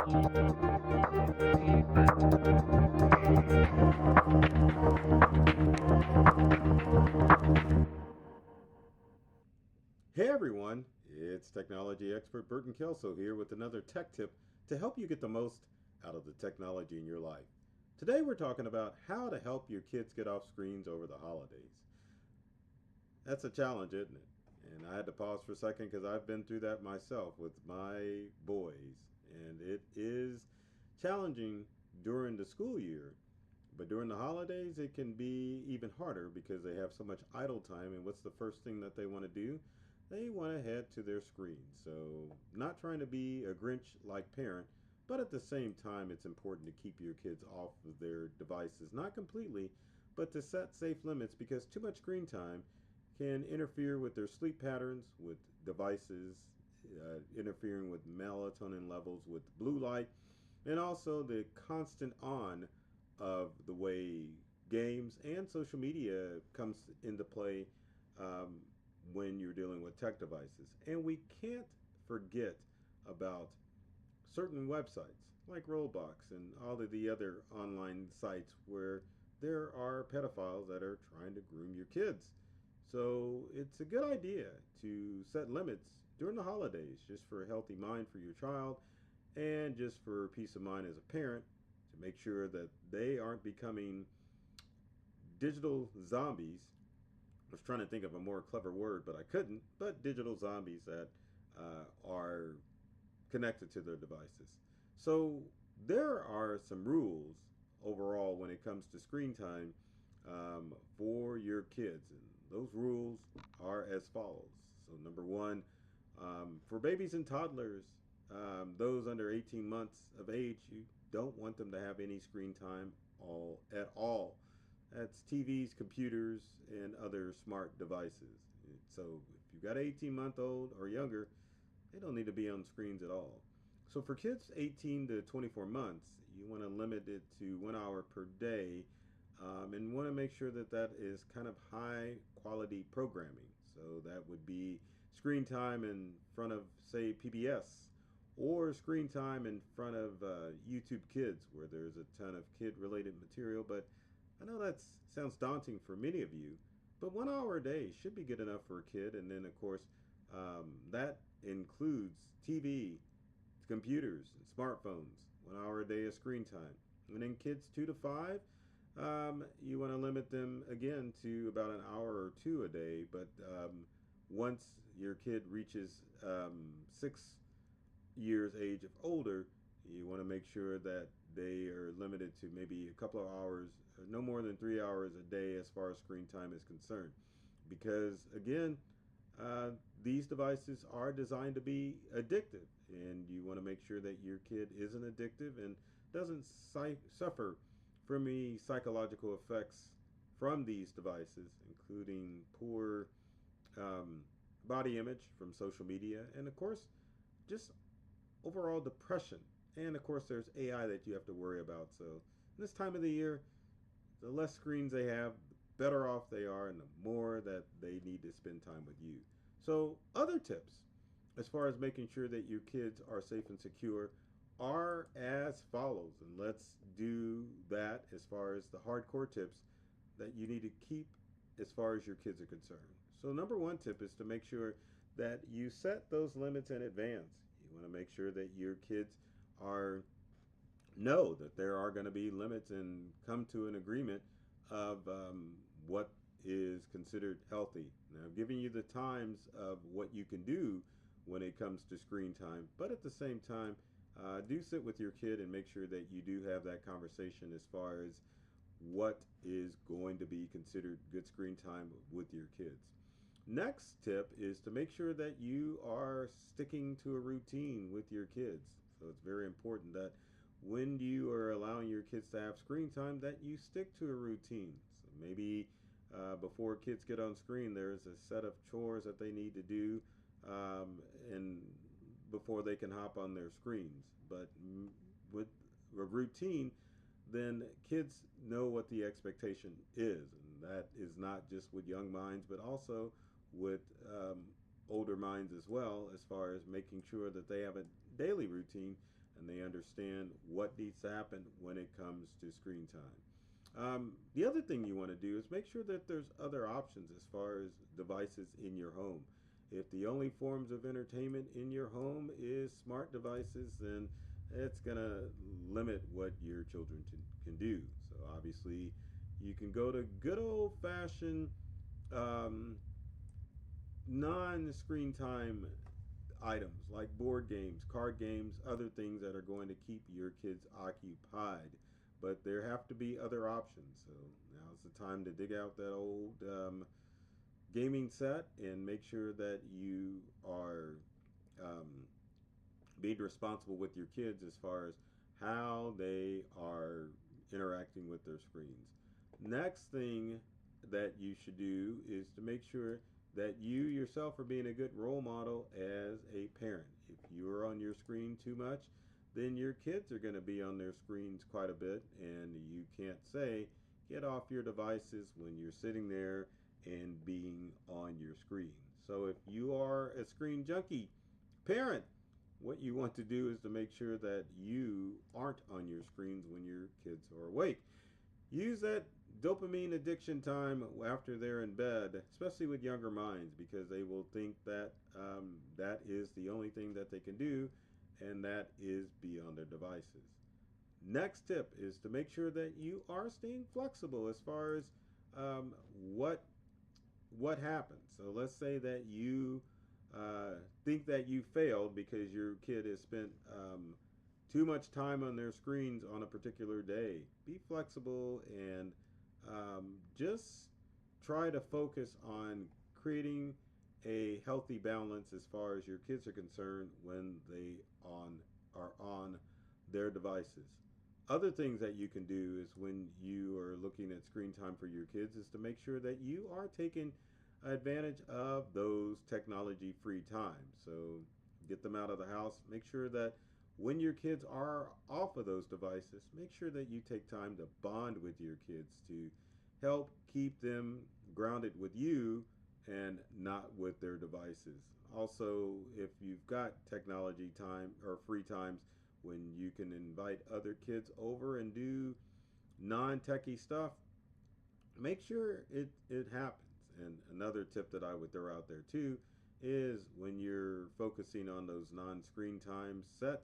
Hey everyone, it's technology expert Burton Kelso here with another tech tip to help you get the most out of the technology in your life. Today we're talking about how to help your kids get off screens over the holidays. That's a challenge, isn't it? And I had to pause for a second because I've been through that myself with my boys. And it is challenging during the school year, but during the holidays, it can be even harder because they have so much idle time. And what's the first thing that they want to do? They want to head to their screen. So, not trying to be a Grinch like parent, but at the same time, it's important to keep your kids off of their devices. Not completely, but to set safe limits because too much screen time can interfere with their sleep patterns, with devices, interfering with melatonin levels, with blue light, and also the constant on of the way games and social media comes into play um, when you're dealing with tech devices. And we can't forget about certain websites like Roblox and all of the other online sites where there are pedophiles that are trying to groom your kids. So it's a good idea to set limits during the holidays just for a healthy mind for your child and just for peace of mind as a parent to make sure that they aren't becoming digital zombies. I was trying to think of a more clever word, but I couldn't. But digital zombies that are connected to their devices. So there are some rules overall when it comes to screen time for your kids, and those rules are as follows. So number one, for babies and toddlers, those under 18 months of age, you don't want them to have any screen time all at all. That's TVs, computers, and other smart devices. So if you've got an 18-month-old or younger, they don't need to be on screens at all. So for kids 18 to 24 months, you want to limit it to 1 hour per day and want to make sure that that is kind of high quality programming. So that would be screen time in front of, say, PBS or screen time in front of YouTube Kids, where there's a ton of kid related material. But I know that sounds daunting for many of you, but 1 hour a day should be good enough for a kid. And then, of course, that includes TV, computers, and smartphones. 1 hour a day of screen time. And then kids 2 to 5, you want to limit them again to about an hour or two a day. But once your kid reaches 6 years age of older, you want to make sure that they are limited to maybe a couple of hours, no more than 3 hours a day as far as screen time is concerned. Because again, these devices are designed to be addictive, and you want to make sure that your kid isn't addictive and doesn't suffer from any psychological effects from these devices, including poor um, body image from social media, and of course, just overall depression. And of course, there's AI that you have to worry about. So, this time of the year, the less screens they have, the better off they are, and the more that they need to spend time with you. So, other tips as far as making sure that your kids are safe and secure are as follows. And let's do that as far as the hardcore tips that you need to keep as far as your kids are concerned. So, number one tip is to make sure that you set those limits in advance. You want to make sure that your kids are know that there are going to be limits and come to an agreement of what is considered healthy. Now, I'm giving you the times of what you can do when it comes to screen time, but at the same time, do sit with your kid and make sure that you do have that conversation as far as what is going to be considered good screen time with your kids. Next tip is to make sure that you are sticking to a routine with your kids. So it's very important that when you are allowing your kids to have screen time, that you stick to a routine. So maybe before kids get on screen, there's a set of chores that they need to do, and before they can hop on their screens. But with a routine, then kids know what the expectation is, and that is not just with young minds, but also with older minds as well, as far as making sure that they have a daily routine and they understand what needs to happen when it comes to screen time. The other thing you want to do is make sure that there's other options as far as devices in your home. If the only forms of entertainment in your home is smart devices, then it's going to limit what your children can do. So obviously, you can go to good old fashioned um, non screen time items like board games, card games, other things that are going to keep your kids occupied. But there have to be other options. So now's the time to dig out that old gaming set and make sure that you are um, being responsible with your kids as far as how they are interacting with their screens. Next thing that you should do is to make sure that you yourself are being a good role model as a parent. If you are on your screen too much, then your kids are going to be on their screens quite a bit, and you can't say, get off your devices when you're sitting there and being on your screen. So if you are a screen junkie parent, what you want to do is to make sure that you aren't on your screens when your kids are awake. Use that dopamine addiction time after they're in bed, especially with younger minds, because they will think that that is the only thing that they can do, and that is be on their devices. Next tip is to make sure that you are staying flexible as far as um, what what happens. So let's say that you think that you failed because your kid has spent too much time on their screens on a particular day. Be flexible and just try to focus on creating a healthy balance as far as your kids are concerned when they are on their devices. Other things that you can do is when you are looking at screen time for your kids is to make sure that you are taking advantage of those technology free times. So get them out of the house. Make sure that when your kids are off of those devices, make sure that you take time to bond with your kids to help keep them grounded with you and not with their devices. Also, if you've got technology time or free times when you can invite other kids over and do non techie stuff, make sure it happens. And another tip that I would throw out there too is when you're focusing on those non screen times, set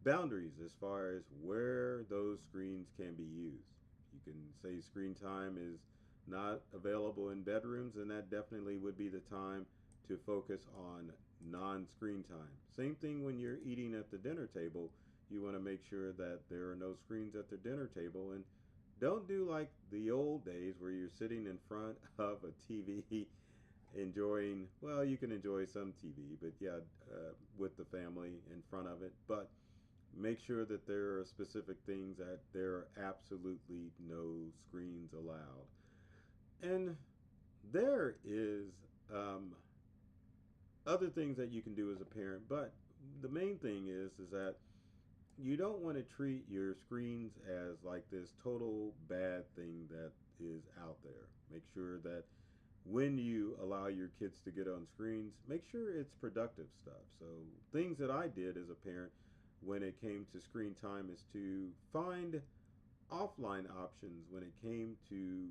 boundaries as far as where those screens can be used. You can say screen time is not available in bedrooms, and that definitely would be the time to focus on non screen time. Same thing when you're eating at the dinner table. You want to make sure that there are no screens at the dinner table, and don't do like the old days where you're sitting in front of a TV enjoying, well, you can enjoy some TV, but yeah, with the family in front of it. But make sure that there are specific things that there are absolutely no screens allowed. And there is other things that you can do as a parent, but the main thing is that you don't want to treat your screens as like this total bad thing that is out there. Make sure that when you allow your kids to get on screens, make sure it's productive stuff. So, things that I did as a parent when it came to screen time is to find offline options when it came to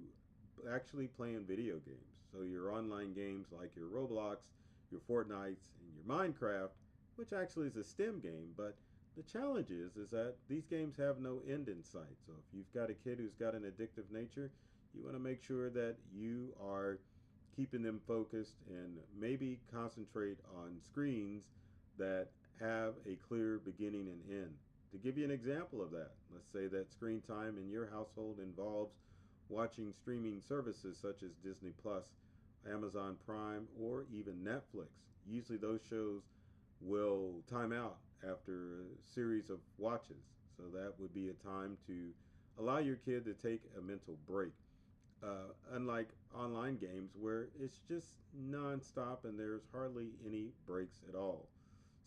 actually playing video games. So, your online games like your Roblox, your Fortnites, and your Minecraft, which actually is a STEM game, but the challenge is that these games have no end in sight. So if you've got a kid who's got an addictive nature, you want to make sure that you are keeping them focused and maybe concentrate on screens that have a clear beginning and end. To give you an example of that, let's say that screen time in your household involves watching streaming services such as Disney Plus, Amazon Prime, or even Netflix. Usually those shows will time out after a series of watches. So that would be a time to allow your kid to take a mental break. Unlike online games where it's just nonstop and there's hardly any breaks at all.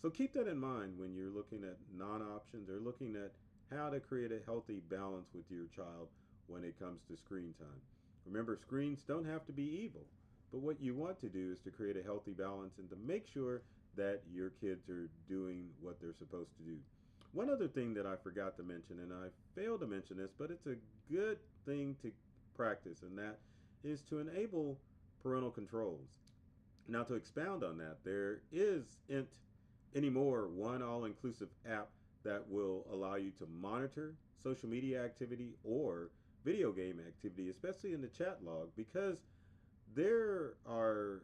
So keep that in mind when you're looking at non options or looking at how to create a healthy balance with your child when it comes to screen time. Remember, screens don't have to be evil, but what you want to do is to create a healthy balance and to make sure that your kids are doing what they're supposed to do. One other thing that I forgot to mention, and I failed to mention this, but it's a good thing to practice, and that is to enable parental controls. Now, to expound on that, there isn't anymore one all inclusive app that will allow you to monitor social media activity or video game activity, especially in the chat log, because there are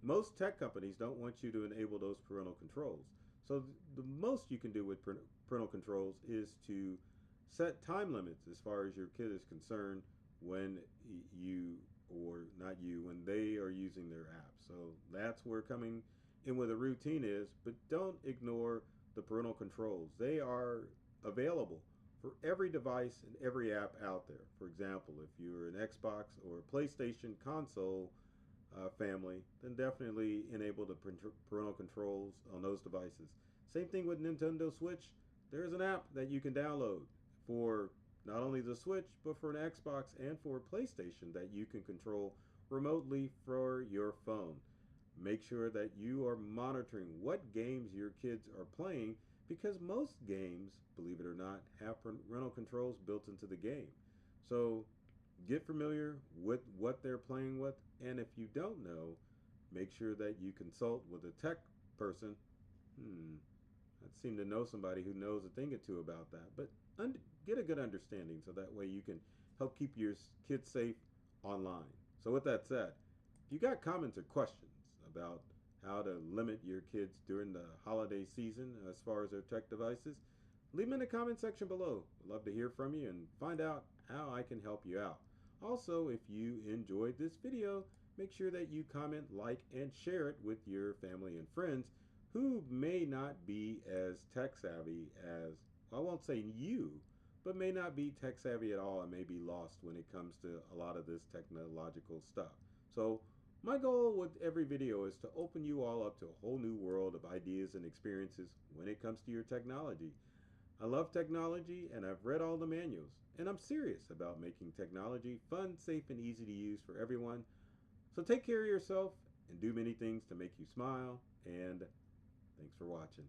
most tech companies don't want you to enable those parental controls. So the most you can do with parental controls is to set time limits as far as your kid is concerned when you or not you when they are using their app. So that's where coming in with a routine is, but don't ignore the parental controls. They are available for every device and every app out there. For example, if you're an Xbox or a PlayStation console family, then definitely enable the parental controls on those devices. Same thing with Nintendo Switch. There's an app that you can download for not only the Switch, but for an Xbox and for a PlayStation that you can control remotely for your phone. Make sure that you are monitoring what games your kids are playing, because most games, believe it or not, have parental controls built into the game. So get familiar with what they're playing with, and if you don't know, make sure that you consult with a tech person. I seem to know somebody who knows a thing or two about that, but get a good understanding so that way you can help keep your kids safe online. So with that said, if you got comments or questions about how to limit your kids during the holiday season as far as their tech devices, leave them in the comment section below. I'd love to hear from you and find out how I can help you out. Also, if you enjoyed this video, make sure that you comment, like, and share it with your family and friends who may not be as tech savvy as, well, I won't say you, but may not be tech savvy at all and may be lost when it comes to a lot of this technological stuff. So my goal with every video is to open you all up to a whole new world of ideas and experiences when it comes to your technology. I love technology, and I've read all the manuals, and I'm serious about making technology fun, safe, and easy to use for everyone. So take care of yourself and do many things to make you smile, and thanks for watching.